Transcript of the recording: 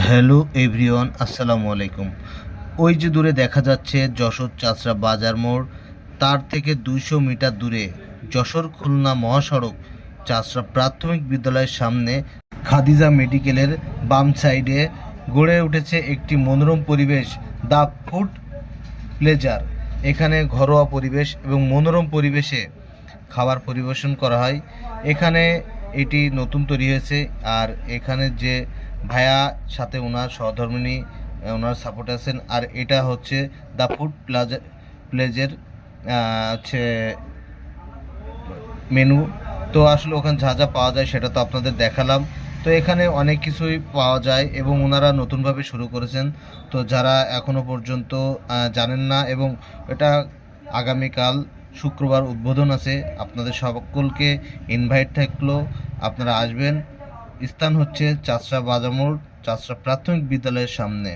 Hello everyone, আসসালামু আলাইকুম। ওই যে দূরে দেখা যাচ্ছে যশোর চাচড়া বাজার মোড়, তার থেকে 200 মিটার দূরে যশোর খুলনা মহাসড়ক চাচড়া প্রাথমিক বিদ্যালয়ের সামনে খাদিজা মেডিকেলের বাম সাইডে গড়ে উঠেছে একটি মনোরম পরিবেশ, দ্য ফুড প্লেজার। এখানে ঘরোয়া পরিবেশ এবং মনোরম পরিবেশে খাবার পরিবেশন করা হয়। এখানে এটি নতুন তৈরি হয়েছে। আর এখানে যে ভাইয়া সাথে ওনার সহধর্মিণী ওনার সাপোর্ট আছেন। আর এটা হচ্ছে দ্য ফুড প্লেজের হচ্ছে মেনু। তো আসলে ওখানে যা যা পাওয়া যায় সেটা তো আপনাদের দেখালাম। তো এখানে অনেক কিছুই পাওয়া যায় এবং ওনারা নতুনভাবে শুরু করেছেন। তো যারা এখনও পর্যন্ত জানেন না, এবং এটা আগামীকাল শুক্রবার উদ্বোধন আছে, আপনাদের সকলকে ইনভাইট থাকলো, আপনারা আসবেন। স্থান হচ্ছে চাচড়া বাজার মোড়, চাচড়া প্রাথমিক বিদ্যালয়ের সামনে।